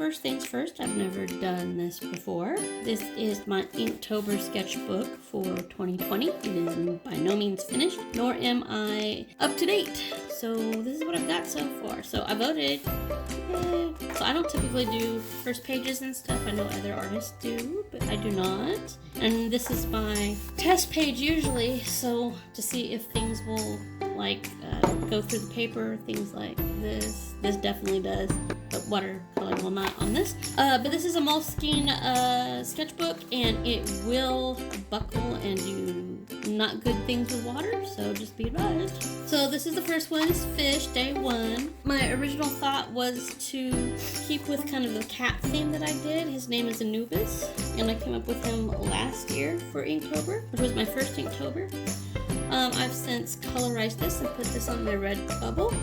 first things first, I've never done this before. This is my Inktober sketchbook for 2020. It is by no means finished, nor am I up to date. So this is what I've got so far. So I voted. So I don't typically do first pages and stuff. I know other artists do, but I do not. And this is my test page usually, so to see if things will go through the paper, things like this. This definitely does, but watercolor will not on this. But this is a Moleskine sketchbook, and it will buckle and do not good things with water, so just be advised. So this is the first one, is Fish, day 1. My original thought was to keep with kind of the cat theme that I did. His name is Anubis, and I came up with him last year for Inktober, which was my first Inktober. I've since colorized this and put this on my red bubble.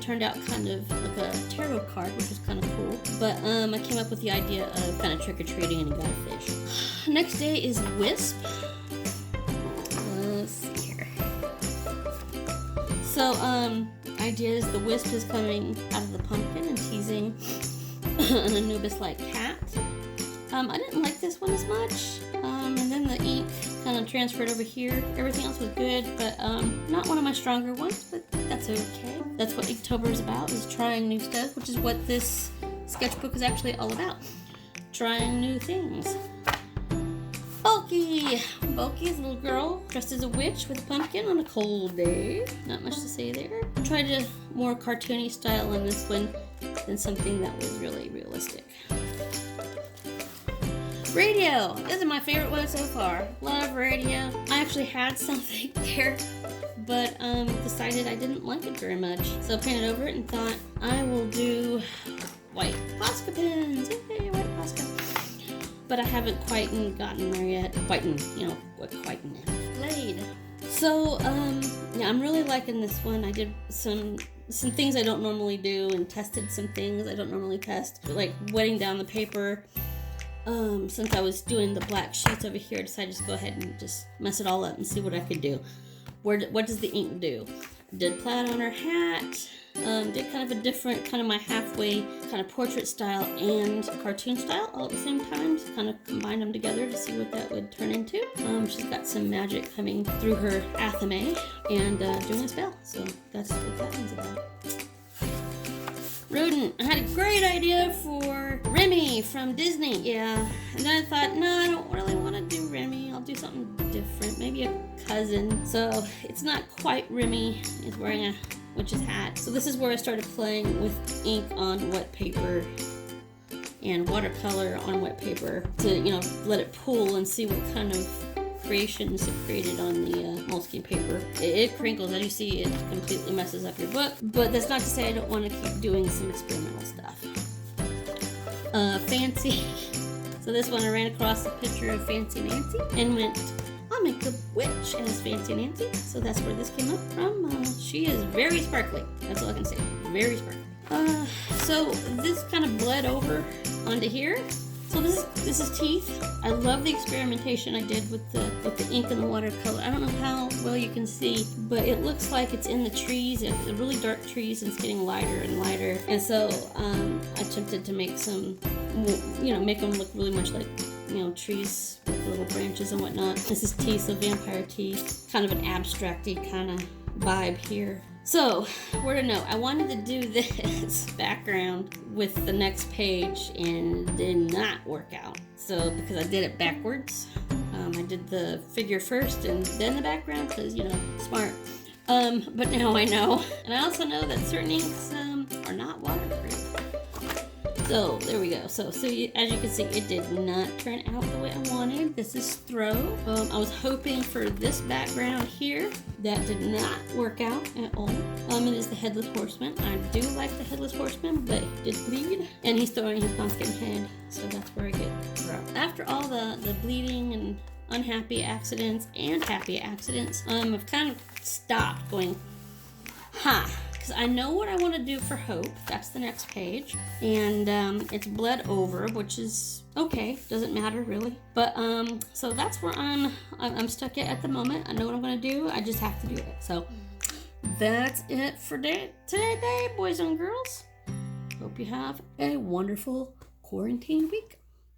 Turned out kind of like a tarot card, which was kind of cool. But I came up with the idea of kind of trick-or-treating and you got a fish. Next day is Wisp. Let's see here. So, idea is the wisp is coming out of the pumpkin and teasing an Anubis-like cat. I didn't like this one as much, and then the ink kind of transferred over here. Everything else was good, but not one of my stronger ones, but that's okay. That's what Inktober is about, is trying new stuff, which is what this sketchbook is actually all about. Trying new things. Bulky! Bulky is a little girl dressed as a witch with a pumpkin on a cold day. Not much to say there. I tried a more cartoony style on this one than something that was really realistic. Radio! This is my favorite one so far. Love Radio. I actually had something there, but decided I didn't like it very much. So I painted over it and thought, I will do white Posca pens. Yay, white Posca. But I haven't quite gotten there yet. Blade. So, yeah, I'm really liking this one. I did some things I don't normally do and tested some things I don't normally test, like wetting down the paper. Since I was doing the black sheets over here, I decided to just go ahead and just mess it all up and see what I could do. What does the ink do? Did plaid on her hat, did kind of a different, kind of my halfway kind of portrait style and cartoon style all at the same time. Just kind of combined them together to see what that would turn into. She's got some magic coming through her athame and doing a spell. So that's what that one's about. Rodent. I had a great idea for Remy from Disney, yeah. And then I thought, no, I don't really want to do Remy. I'll do something different, maybe a cousin. So it's not quite Remy. He's wearing a witch's hat. So this is where I started playing with ink on wet paper and watercolor on wet paper to, let it pool and see what kind of creations it created on the Moleskine paper. It crinkles, as you see, it completely messes up your book, but that's not to say I don't want to keep doing some experimental stuff. Fancy. So this one I ran across a picture of Fancy Nancy and went, I'll make the witch as Fancy Nancy. So that's where this came up from. She is very sparkly. That's all I can say. Very sparkly. So this kind of bled over onto here. So this is Teeth. I love the experimentation I did with the ink and the watercolor. I don't know how well you can see, but it looks like it's in the trees. It's really dark trees and it's getting lighter and lighter. And so I attempted to make some, make them look really much like, trees with little branches and whatnot. This is Teeth, so Vampire Teeth. Kind of an abstract-y kind of vibe here. So, where to know? I wanted to do this background with the next page and it did not work out. So, because I did it backwards, I did the figure first and then the background because, smart. But now I know. And I also know that certain inks are not waterproof. So, there we go. So as you can see, it did not turn out the way I wanted. This is Throw. I was hoping for this background here. That did not work out at all. It is the Headless Horseman. I do like the Headless Horseman, but he did bleed. And he's throwing his pumpkin head, so that's where I get Throw. After all the bleeding and unhappy accidents and happy accidents, I've kind of stopped going, because I know what I want to do for Hope. That's the next page. And it's bled over, which is okay. Doesn't matter, really. But, so that's where I'm stuck at the moment. I know what I'm going to do. I just have to do it. So, that's it for today, boys and girls. Hope hope you have a wonderful quarantine week.